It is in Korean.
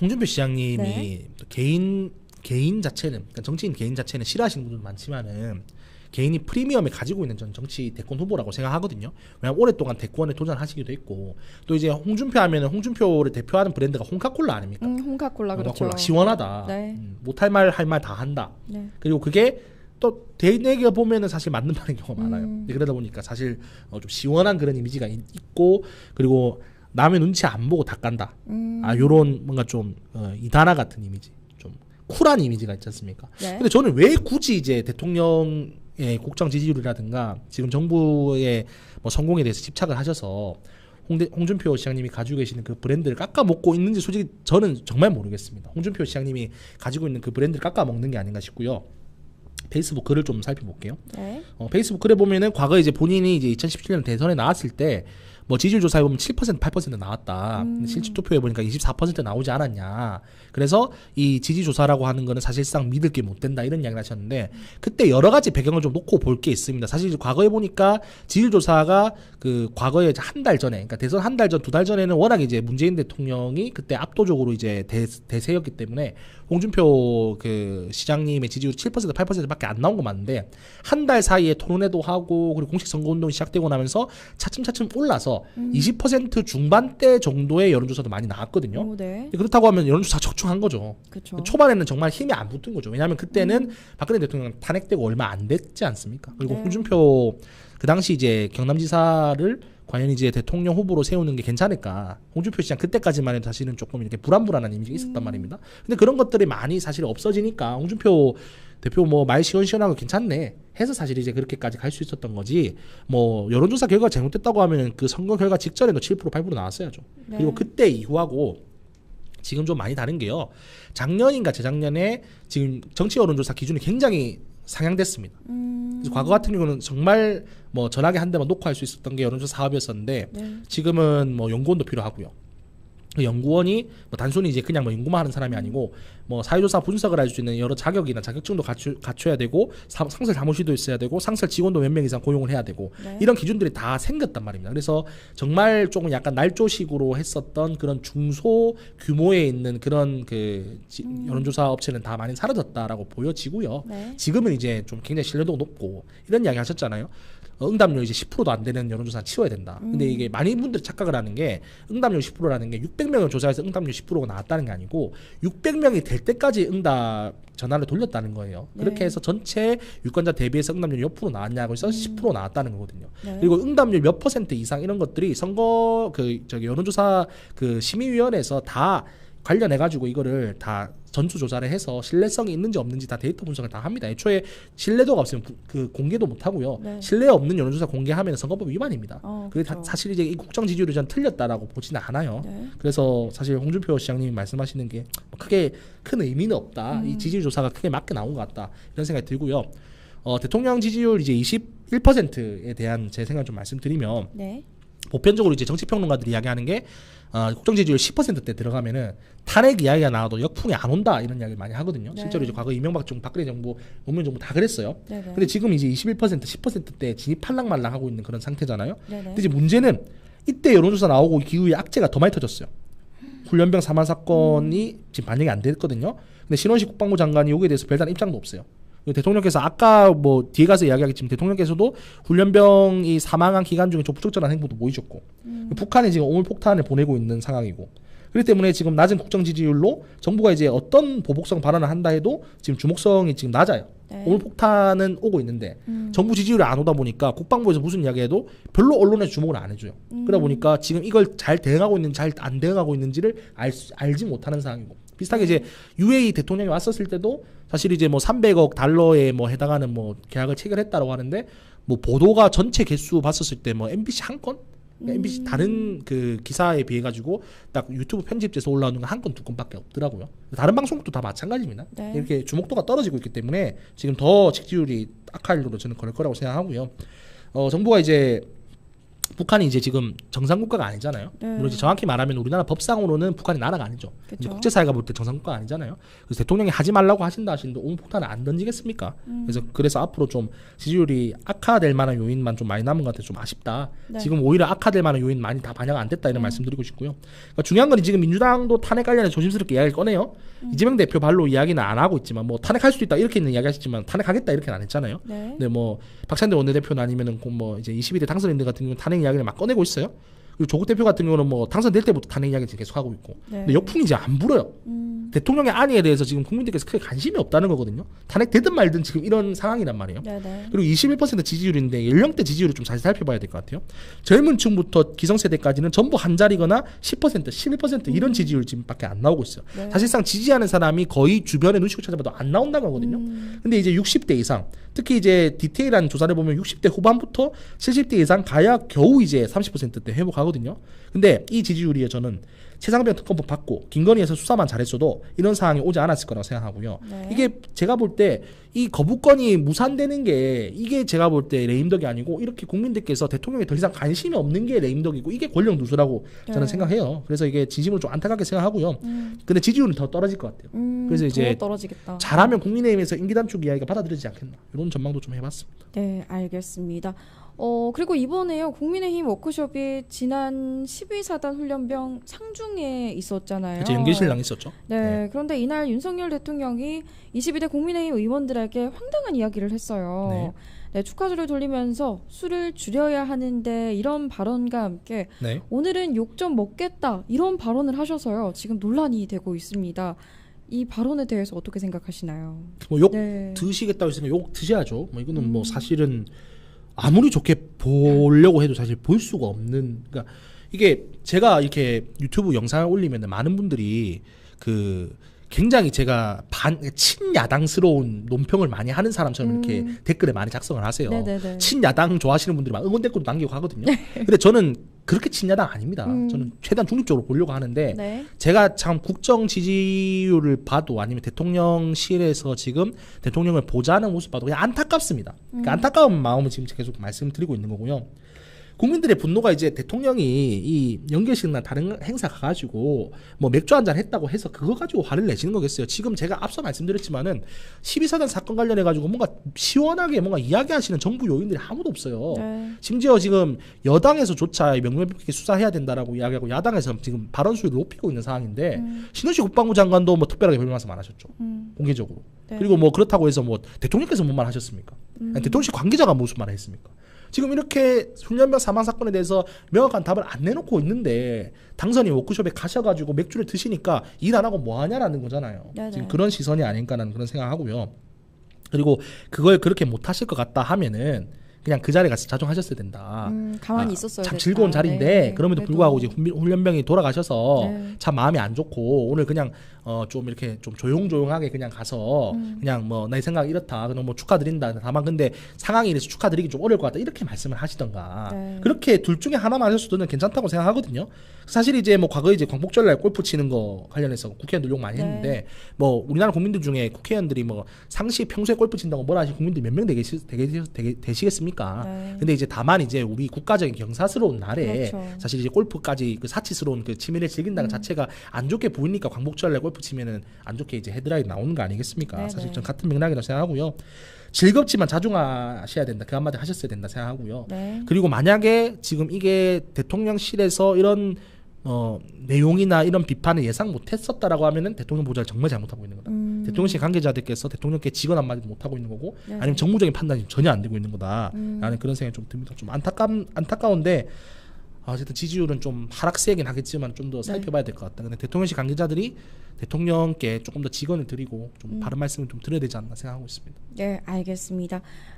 홍준표 시장님이 네. 개인 자체는, 그러니까 정치인 개인 자체는 싫어하시는 분들도 많지만은 개인이 프리미엄에 가지고 있는 전 정치 대권 후보라고 생각하거든요. 왜냐하면 오랫동안 대권에 도전하시기도 했고, 또 이제 홍준표 하면은 홍준표를 대표하는 브랜드가 홍카콜라 아닙니까? 홍카콜라 그렇죠. 시원하다. 네. 못할 말 할 말 다 한다. 네. 그리고 그게 또 대내가 보면은 사실 맞는 말인 경우가 많아요. 그러다 보니까 사실 좀 시원한 그런 이미지가 있고, 그리고 남의 눈치 안 보고 다 깐다. 요런 뭔가 좀 이단아 같은 이미지, 좀 쿨한 이미지가 있지 않습니까? 네. 근데 저는 왜 굳이 이제 대통령의 국정 지지율이라든가 지금 정부의 뭐 성공에 대해서 집착을 하셔서 홍준표 시장님이 가지고 계시는 그 브랜드를 깎아먹고 있는지 솔직히 저는 정말 모르겠습니다. 홍준표 시장님이 가지고 있는 그 브랜드를 깎아먹는 게 아닌가 싶고요. 페이스북 글을 좀 살펴볼게요. 네. 페이스북 글에 보면은 과거에 이제 본인이 이제 2017년 대선에 나왔을 때 뭐 지지율 조사해 보면 7% 8% 나왔다. 실질 투표해 보니까 24% 나오지 않았냐. 그래서 이 지지 조사라고 하는 거는 사실상 믿을 게 못 된다, 이런 이야기를 하셨는데, 그때 여러 가지 배경을 좀 놓고 볼 게 있습니다. 사실 과거에 보니까 지지율 조사가 그 과거에 한 달 전에, 그러니까 대선 한 달 전, 두 달 전에는 워낙 이제 문재인 대통령이 그때 압도적으로 이제 대세였기 때문에 홍준표 그 시장님의 지지율이 7% 8%밖에 안 나온 거 맞는데, 한 달 사이에 토론회도 하고 그리고 공식 선거운동이 시작되고 나면서 차츰차츰 올라서 20% 중반대 정도의 여론조사도 많이 나왔거든요. 오, 네. 그렇다고 하면 여론조사 적중한 거죠. 그렇죠. 초반에는 정말 힘이 안 붙은 거죠. 왜냐하면 그때는 박근혜 대통령 탄핵되고 얼마 안 됐지 않습니까? 그리고 네. 홍준표 그 당시 이제 경남지사를 과연 이제 대통령 후보로 세우는 게 괜찮을까? 홍준표 시장 그때까지만 해도 사실은 조금 이렇게 불안불안한 이미지가 있었단 말입니다. 근데 그런 것들이 많이 사실 없어지니까 홍준표 대표 뭐 말 시원시원하고 괜찮네 해서 사실 이제 그렇게까지 갈 수 있었던 거지, 뭐 여론조사 결과가 잘못됐다고 하면 그 선거 결과 직전에도 7% 8% 나왔어야죠. 네. 그리고 그때 이후하고 지금 좀 많이 다른 게요. 작년인가 재작년에 지금 정치 여론조사 기준이 굉장히 상향됐습니다. 그래서 과거 같은 경우는 정말 뭐 전화기 한 대만 놓고 할 수 있었던 게 여론조사 사업이었었는데, 네. 지금은 뭐 연구원도 필요하고요. 그 연구원이 뭐 단순히 이제 그냥 뭐 연구만 하는 사람이 아니고 뭐 사회조사 분석을 할 수 있는 여러 자격이나 자격증도 갖춰야 되고, 상설 사무실도 있어야 되고, 상설 직원도 몇 명 이상 고용을 해야 되고, 네. 이런 기준들이 다 생겼단 말입니다. 그래서 정말 조금 약간 날조식으로 했었던 그런 중소 규모에 있는 그런 그 여론조사 업체는 다 많이 사라졌다라고 보여지고요. 네. 지금은 이제 좀 굉장히 신뢰도가 높고 이런 이야기 하셨잖아요. 응답률 이제 10%도 안 되는 여론조사 치워야 된다. 근데 이게 많은 분들이 착각을 하는 게, 응답률 10%라는 게 600명을 조사해서 응답률 10%가 나왔다는 게 아니고 600명이 될 때까지 응답 전화를 돌렸다는 거예요. 네. 그렇게 해서 전체 유권자 대비해서 응답률이 몇 프로 나왔냐고 해서 10% 나왔다는 거거든요. 네. 그리고 응답률 몇 % 이상 이런 것들이 선거 그 저기 여론조사 그 심의위원회에서 다 관련해 가지고 이거를 다 전수조사를 해서 신뢰성이 있는지 없는지 다 데이터 분석을 다 합니다. 애초에 신뢰도가 없으면 그 공개도 못 하고요. 네. 신뢰 없는 여론조사 공개하면 선거법 위반입니다. 그게 그렇죠. 사실 이제 이 국정 지지율이 전 틀렸다라고 보지는 않아요. 네. 그래서 사실 홍준표 시장님이 말씀하시는 게 크게 큰 의미는 없다. 이 지지율 조사가 크게 맞게 나온 것 같다, 이런 생각이 들고요. 대통령 지지율 이제 21%에 대한 제 생각 좀 말씀드리면, 네. 보편적으로 이제 정치평론가들이 이야기하는 게 국정 지지율 10%대 들어가면은 탄핵 이야기가 나와도 역풍이 안 온다, 이런 이야기를 많이 하거든요. 네. 실제로 이제 과거 이명박 정부, 박근혜 정부, 노무현 정부 다 그랬어요. 네네. 근데 지금 이제 21%, 10%대 진입할랑말랑 하고 있는 그런 상태잖아요. 네네. 근데 이제 문제는 이때 여론조사 나오고 기후에 악재가 더 많이 터졌어요. 훈련병 사망 사건이 지금 반영이 안 됐거든요. 근데 신원식 국방부 장관이 여기에 대해서 별다른 입장도 없어요. 대통령께서 아까 뭐 뒤에 가서 이야기하겠지만 대통령께서도 훈련병이 사망한 기간 중에 좀 부적절한 행보도 보이셨고, 북한에 지금 오물폭탄을 보내고 있는 상황이고, 그렇기 때문에 지금 낮은 국정 지지율로 정부가 이제 어떤 보복성 발언을 한다 해도 지금 주목성이 지금 낮아요. 네. 오물폭탄은 오고 있는데 정부 지지율이 안 오다 보니까 국방부에서 무슨 이야기해도 별로 언론에 주목을 안 해줘요. 그러다 보니까 지금 이걸 잘 대응하고 있는지 잘 안 대응하고 있는지를 알지 못하는 상황이고, 비슷하게 이제 UAE 대통령이 왔었을 때도 사실 이제 뭐 300억 달러에 뭐 해당하는 뭐 계약을 체결했다라고 하는데, 뭐 보도가 전체 개수 봤었을 때 뭐 MBC 한 건, MBC 다른 그 기사에 비해 가지고 딱 유튜브 편집돼서 올라오는 건 한 건, 두 건밖에 없더라고요. 다른 방송국도 다 마찬가지입니다. 네. 이렇게 주목도가 떨어지고 있기 때문에 지금 더 지지율이 악화율로 저는 그럴 거라고 생각하고요. 정부가 이제 북한이 이제 지금 정상국가가 아니잖아요. 네. 물론 이제 정확히 말하면 우리나라 법상으로는 북한이 나라가 아니죠. 이제 그쵸. 국제사회가 볼 때 정상국가가 아니잖아요. 그래서 대통령이 하지 말라고 하시는데 오폭탄을 안 던지겠습니까? 그래서 앞으로 좀 지지율이 악화될 만한 요인만 좀 많이 남은 것 같아서 좀 아쉽다. 네. 지금 오히려 악화될 만한 요인 많이 다 반영 안 됐다 이런 말씀드리고 싶고요. 그러니까 중요한 건 지금 민주당도 탄핵 관련해서 조심스럽게 이야기를 꺼내요. 이재명 대표 발로 이야기는 안 하고 있지만 뭐 탄핵할 수도 있다 이렇게는 이야기하셨지만 탄핵하겠다 이렇게는 안 했잖아요. 네. 근데 뭐 박찬대 원내대표나 아니면은 뭐 이제 22대 당선인들 같은 경우는 탄핵 이야기를 막 꺼내고 있어요. 그리고 조국 대표 같은 경우는 뭐 당선될 때부터 탄핵 이야기를 계속 하고 있고. 네. 근데 역풍이 이제 안 불어요. 대통령의 안위에 대해서 지금 국민들께서 크게 관심이 없다는 거거든요. 탄핵되든 말든 지금 이런 상황이란 말이에요. 네네. 그리고 21% 지지율인데 연령대 지지율을 좀 자세히 살펴봐야 될 것 같아요. 젊은 층부터 기성세대까지는 전부 한 자리거나 10%, 11% 이런 지지율 지금밖에 안 나오고 있어요. 네. 사실상 지지하는 사람이 거의 주변에 눈치고 찾아봐도 안 나온다는 거거든요. 근데 이제 60대 이상, 특히 이제 디테일한 조사를 보면 60대 후반부터 70대 이상 가야 겨우 이제 30%대 회복하거든요. 근데 이 지지율이 저는 최상병 특검법 받고 김건희에서 수사만 잘했어도 이런 상황이 오지 않았을 거라고 생각하고요. 네. 이게 제가 볼 때 이 거부권이 무산되는 게 이게 제가 볼 때 레임덕이 아니고 이렇게 국민들께서 대통령에 더 이상 관심이 없는 게 레임덕이고 이게 권력 누수라고 저는 네. 생각해요. 그래서 이게 진심으로 좀 안타깝게 생각하고요. 근데 지지율은 더 떨어질 것 같아요. 그래서 이제 더 떨어지겠다. 잘하면 국민의힘에서 임기 단축 이야기가 받아들이지 않겠나 이런 전망도 좀 해봤습니다. 네, 알겠습니다. 그리고 이번에요, 국민의힘 워크숍이 지난 12사단 훈련병 상중에 있었잖아요. 이제 연계실랑 있었죠. 네, 그런데 이날 윤석열 대통령이 22대 국민의힘 의원들에게 황당한 이야기를 했어요. 네, 축하주를 돌리면서 술을 줄여야 하는데 이런 발언과 함께 네. 오늘은 욕 좀 먹겠다 이런 발언을 하셔서요. 지금 논란이 되고 있습니다. 이 발언에 대해서 어떻게 생각하시나요? 뭐 욕 네. 드시겠다고 했으면 욕 드셔야죠. 뭐 이거는 뭐 사실은 아무리 좋게 보려고 해도 사실 볼 수가 없는. 그러니까 이게 제가 이렇게 유튜브 영상을 올리면 많은 분들이 그 굉장히 제가 친야당스러운 논평을 많이 하는 사람처럼 이렇게 댓글에 많이 작성을 하세요. 네네네. 친야당 좋아하시는 분들이 막 응원 댓글도 남기고 하거든요. 근데 저는 그렇게 친야당 아닙니다. 저는 최대한 중립적으로 보려고 하는데 네. 제가 참 국정 지지율을 봐도 아니면 대통령실에서 지금 대통령을 보좌하는 모습 봐도 그냥 안타깝습니다. 그러니까 안타까운 마음을 지금 계속 말씀드리고 있는 거고요. 국민들의 분노가 이제 대통령이 이 연결식이나 다른 행사 가가지고 뭐 맥주 한잔 했다고 해서 그거 가지고 화를 내시는 거겠어요. 지금 제가 앞서 말씀드렸지만은 12사단 사건 관련해가지고 뭔가 시원하게 뭔가 이야기하시는 정부 요인들이 아무도 없어요. 네. 심지어 지금 여당에서조차 명백하게 수사해야 된다라고 이야기하고 야당에서 지금 발언 수위를 높이고 있는 상황인데 신원식 국방부 장관도 뭐 특별하게 별 말씀 안 하셨죠. 공개적으로. 네. 그리고 뭐 그렇다고 해서 뭐 대통령께서 뭔 말 하셨습니까? 아니, 대통령실 관계자가 무슨 말 했습니까? 지금 이렇게 훈련병 사망 사건에 대해서 명확한 답을 안 내놓고 있는데 당선인 워크숍에 가셔가지고 맥주를 드시니까 일 안 하고 뭐 하냐라는 거잖아요. 네네. 지금 그런 시선이 아닌가라는 그런 생각하고요. 그리고 그걸 그렇게 못 하실 것 같다 하면은 그냥 그 자리에 가서 자중하셨어야 된다. 가만히 있었어야 참 됐다. 즐거운 자리인데 네. 그럼에도 그래도. 불구하고 이제 훈련병이 돌아가셔서 네. 참 마음이 안 좋고 오늘 그냥 좀 이렇게 좀 조용조용하게 그냥 가서 그냥 뭐 내 생각 이렇다. 그럼 뭐 축하드린다. 다만 근데 상황이 이래서 축하드리기 좀 어려울 것 같다. 이렇게 말씀을 하시던가. 네. 그렇게 둘 중에 하나만 하셨어도 저는 괜찮다고 생각하거든요. 사실 이제 뭐 과거에 이제 광복절날 골프 치는 거 관련해서 국회의원들 욕 많이 네. 했는데 뭐 우리나라 국민들 중에 국회의원들이 뭐 상시 평소에 골프 친다고 뭐라 하시는 국민들 몇 명 되시겠습니까? 네. 근데 이제 다만 이제 우리 국가적인 경사스러운 날에 그렇죠. 사실 이제 골프까지 그 사치스러운 그 취미를 즐긴다는 자체가 안 좋게 보이니까 광복절날 골프 치면은 안 좋게 이제 헤드라인 나오는 거 아니겠습니까? 네네. 사실 전 같은 맥락이라고 생각하고요. 즐겁지만 자중하셔야 된다. 그 한마디 하셨어야 된다 생각하고요. 네. 그리고 만약에 지금 이게 대통령실에서 이런 내용이나 이런 비판을 예상 못했었다라고 하면은 대통령 보좌를 정말 잘못하고 있는 거다. 대통령실 관계자들께서 대통령께 직원 한마디도 못하고 있는 거고 네네. 아니면 정무적인 판단이 전혀 안 되고 있는 거다라는 그런 생각이 좀 듭니다. 좀 안타까운데 어쨌든 지지율은 좀 하락세긴 하겠지만 좀 더 살펴봐야 될 것 같다. 근데 대통령실 관계자들이 대통령께 조금 더 직언을 드리고 좀 바른 말씀을 좀 드려야 되지 않나 생각하고 있습니다. 네, 알겠습니다.